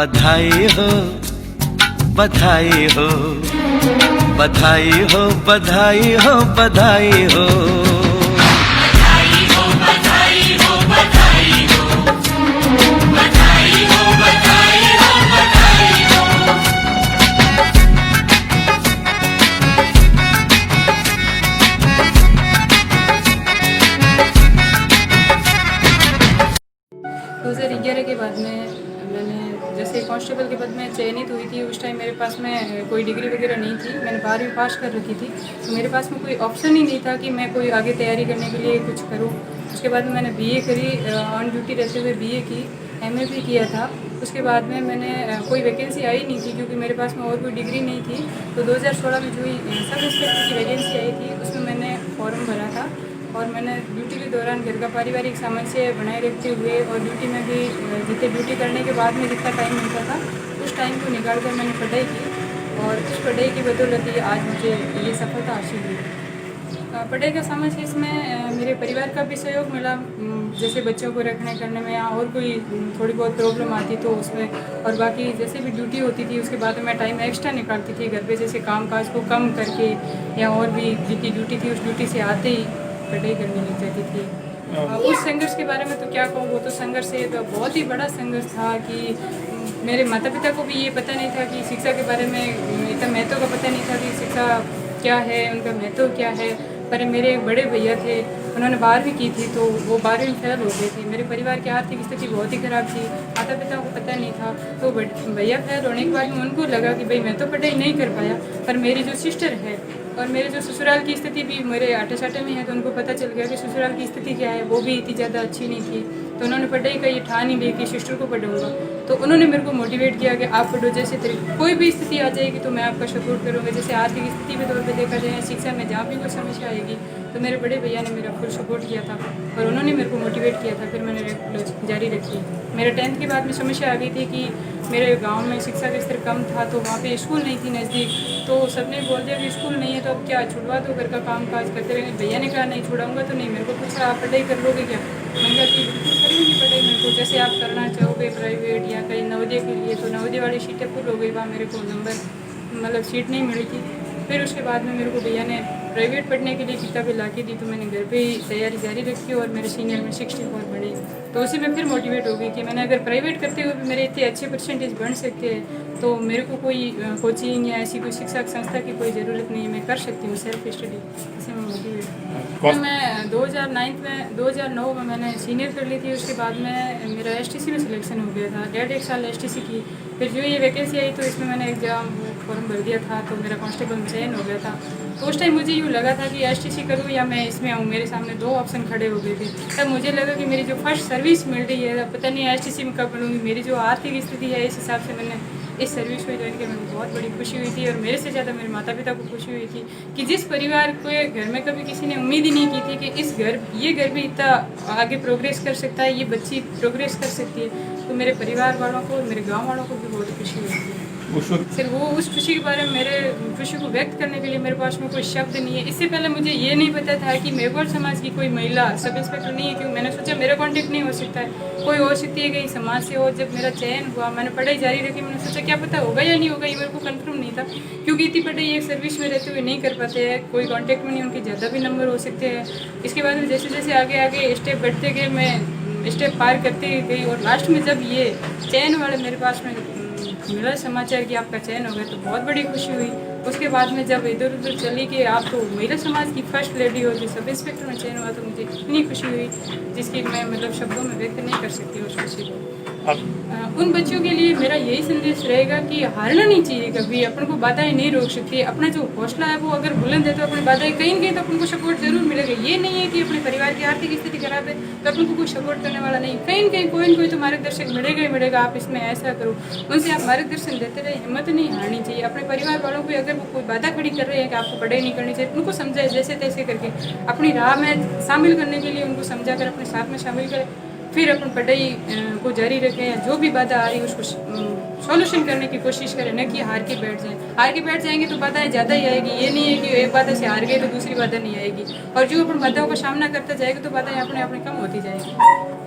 बधाई हो बधाई हो बधाई हो बधाई हो बधाई हो। के बाद में मैंने जैसे कांस्टेबल के पद में चयनित हुई थी, उस टाइम मेरे पास में कोई डिग्री वगैरह नहीं थी। मैंने 12वीं पास कर रखी थी, तो मेरे पास में कोई ऑप्शन ही नहीं था कि मैं कोई आगे तैयारी करने के लिए कुछ करूं। उसके बाद में मैंने बीए करी, ऑन ड्यूटी रहते हुए बीए की, एमए भी किया था। उसके बाद में मैंने कोई वैकेंसी आई नहीं थी क्योंकि मेरे पास में और कोई डिग्री नहीं थी। तो 2016 में जो सब इंस्पेक्टर की वैकेंसी आई थी उसमें मैंने फॉर्म भरा था और मैंने ड्यूटी के दौरान घर का पारिवारिक सामंजस्य बनाए रखते हुए और ड्यूटी में भी जितने ड्यूटी करने के बाद में जितना टाइम मिलता था उस टाइम को निकाल कर मैंने पढ़ाई की और उस पढ़ाई की बदौलत ही आज मुझे ये सफलता हासिल हुई। पढ़ाई का समझ इसमें मेरे परिवार का भी सहयोग मिला, जैसे बच्चों को रखने करने में या और कोई थोड़ी बहुत प्रॉब्लम आती तो उसमें, और बाकी जैसे भी ड्यूटी होती थी उसके बाद मैं टाइम एक्स्ट्रा निकालती थी घर पे, जैसे काम काज को कम करके या और भी जितनी ड्यूटी थी उस ड्यूटी से आते ही पढ़ाई करने लग जाती थी। उस संघर्ष के बारे में तो क्या कहूँ, वो तो संघर्ष से तो बहुत ही बड़ा संघर्ष था कि मेरे माता पिता को भी ये पता नहीं था कि शिक्षा के बारे में इतना महत्व का पता नहीं था कि शिक्षा क्या है, उनका महत्व क्या है। पर मेरे एक बड़े भैया थे, उन्होंने 12वीं की थी तो वो 12वीं फेल हो गए थे। मेरे परिवार की आर्थिक स्थिति बहुत ही ख़राब थी, माता पिता को पता नहीं था। तो भैया फेल होने के बाद उनको लगा कि भाई मैं तो पढ़ाई नहीं कर पाया, पर मेरी जो सिस्टर है और मेरे जो ससुराल की स्थिति भी मेरे आटे साटे में है, तो उनको पता चल गया कि ससुराल की स्थिति क्या है, वो भी इतनी ज़्यादा अच्छी नहीं थी। तो उन्होंने पढ़ाई का ये ठान ही ली कि सिस्टर को पढ़ाऊँगा। तो उन्होंने मेरे को मोटिवेट किया कि आप पढ़ो, जैसे कोई भी स्थिति आ जाएगी तो मैं आपका सपोर्ट करूँगा। जैसे आर्थिक स्थिति के तौर पर देखा जाए, शिक्षा में जहाँ भी कोई समस्या आएगी तो मेरे बड़े भैया ने मेरा फुल सपोर्ट किया था और उन्होंने मेरे को मोटिवेट किया था। फिर मैंने जारी रखी। मेरे 10th के बाद में समस्या आ गई थी कि मेरे गांव में शिक्षा का स्तर कम था, तो वहाँ पे स्कूल नहीं थी नज़दीक। तो सबने बोल दिया कि स्कूल नहीं है तो अब क्या, छुड़वा दो, घर का काम काज करते रहेंगे। भैया ने कहा नहीं छुड़ाऊंगा तो नहीं। मेरे को पूछा आप पढ़ाई कर लोगे क्या? मैंने कहा कि बिल्कुल करूँगी पढ़ाई, मेरे को जैसे आप करना चाहोगे प्राइवेट या कहीं नवोदय के लिए। तो नवोदय वाली सीटें फुल हो गई, वहाँ मेरे को नंबर मतलब सीट नहीं मिली थी। फिर उसके बाद में मेरे को भैया ने प्राइवेट पढ़ने के लिए किताबें ला के दी, तो मैंने घर पे ही तैयारी जारी रखी और मेरे सीनियर में 64 बने। तो उसी में फिर मोटिवेट हो गई कि मैंने अगर प्राइवेट करते हुए भी मेरे इतने अच्छे परसेंटेज बन सकते हैं तो मेरे को कोई कोचिंग या ऐसी कोई शिक्षा संस्था की कोई ज़रूरत नहीं है, मैं कर सकती हूँ सेल्फ स्टडी। इसी में मोटिवेट। तो मैं 2009 में मैंने सीनियर कर ली थी। उसके बाद में मेरा एसटीसी में सिलेक्शन हो गया था, 1.5 साल एसटीसी की। फिर जो ये वैकेंसी आई तो इसमें मैंने एग्ज़ाम फॉर्म भर दिया था, तो मेरा कांस्टेबल में चयन हो गया था। तो उस टाइम मुझे यूँ लगा था कि एसटीसी करूँ या मैं इसमें आऊँ। मेरे सामने 2 ऑप्शन खड़े हो गए थे। तब मुझे लगा कि मेरी जो फर्स्ट सर्विस मिल रही है, पता नहीं एसटीसी में कब मिलूँगी। मेरी जो आर्थिक स्थिति है इस हिसाब से मैंने इस सर्विस को ज्वाइन किया। मेरे को बहुत बड़ी खुशी हुई थी और मेरे से ज़्यादा मेरे माता पिता को खुशी हुई थी कि जिस परिवार को घर में कभी किसी ने उम्मीद ही नहीं की थी कि ये घर भी इतना आगे प्रोग्रेस कर सकता है, ये बच्ची प्रोग्रेस कर सकती है। तो मेरे परिवार वालों को और मेरे गाँव वालों को भी बहुत खुशी हुई थी। सिर्फ वो उस खुशी के बारे में मेरे खुशी को व्यक्त करने के लिए मेरे पास में कोई शब्द नहीं है। इससे पहले मुझे ये नहीं पता था कि मेघोल समाज की कोई महिला सब इंस्पेक्टर नहीं है, क्योंकि मैंने सोचा मेरा कॉन्टेक्ट नहीं हो सकता है, कोई हो सकती है कहीं समाज से हो। जब मेरा चयन हुआ, मैंने पढ़ाई जारी रखी, मैंने सोचा क्या पता होगा या नहीं होगा, ये मेरे को कंफर्म नहीं था क्योंकि इतनी पढ़ाई एक सर्विस में रहते हुए नहीं कर पाते हैं, कोई कॉन्टेक्ट में नहीं, उनके ज़्यादा भी नंबर हो सकते हैं। इसके बाद में जैसे जैसे आगे स्टेप बढ़ते गए, मैं स्टेप पार करते गई और लास्ट में जब ये चयन वाले मेरे पास में मिला समाचार कि आपका चयन हो गया तो बहुत बड़ी खुशी हुई। उसके बाद में जब इधर उधर चली कि आप तो महिला समाज की फर्स्ट लेडी हो जो सब इंस्पेक्टर में चयन हुआ, तो मुझे इतनी खुशी हुई जिसकी मैं मतलब शब्दों में व्यक्त नहीं कर सकती उस खुशी को। उन बच्चों के लिए मेरा यही संदेश रहेगा कि हारना नहीं चाहिए कभी, अपन को बाधाएं नहीं रोक सकती। अपना जो हौसला है वो अगर बुलंद है तो अपनी बाधाएं कहीं न कहीं तो अपन को सपोर्ट जरूर मिलेगा। ये नहीं है कि अपने परिवार की आर्थिक स्थिति खराब है तो अपन को कोई सपोर्ट करने वाला नहीं, कहीं न कहीं कोई न कोई तो मार्गदर्शक मिलेगा ही मिलेगा। आप इसमें ऐसा करो, उनसे आप मार्गदर्शन देते रहे, हिम्मत नहीं हारनी चाहिए। अपने परिवार वालों को अगर वो कोई बाधा खड़ी कर रहे हैं कि आपको पढ़ाई नहीं करनी चाहिए, उनको समझाए जैसे तैसे करके अपनी राह में शामिल करने के लिए उनको समझा कर अपने साथ में शामिल करें। फिर अपन पढ़ाई को जारी रखें, या जो भी बाधा आ रही है उसको सॉल्यूशन करने की कोशिश करें, न कि हार के बैठ जाएं। हार के बैठ जाएंगे तो बाधाएं ज़्यादा ही आएगी। ये नहीं है कि एक बाधा से हार गए तो दूसरी बाधा नहीं आएगी, और जो अपन बाधाओं का सामना करता जाएगा तो बाधाएं अपने अपने कम होती जाएगी।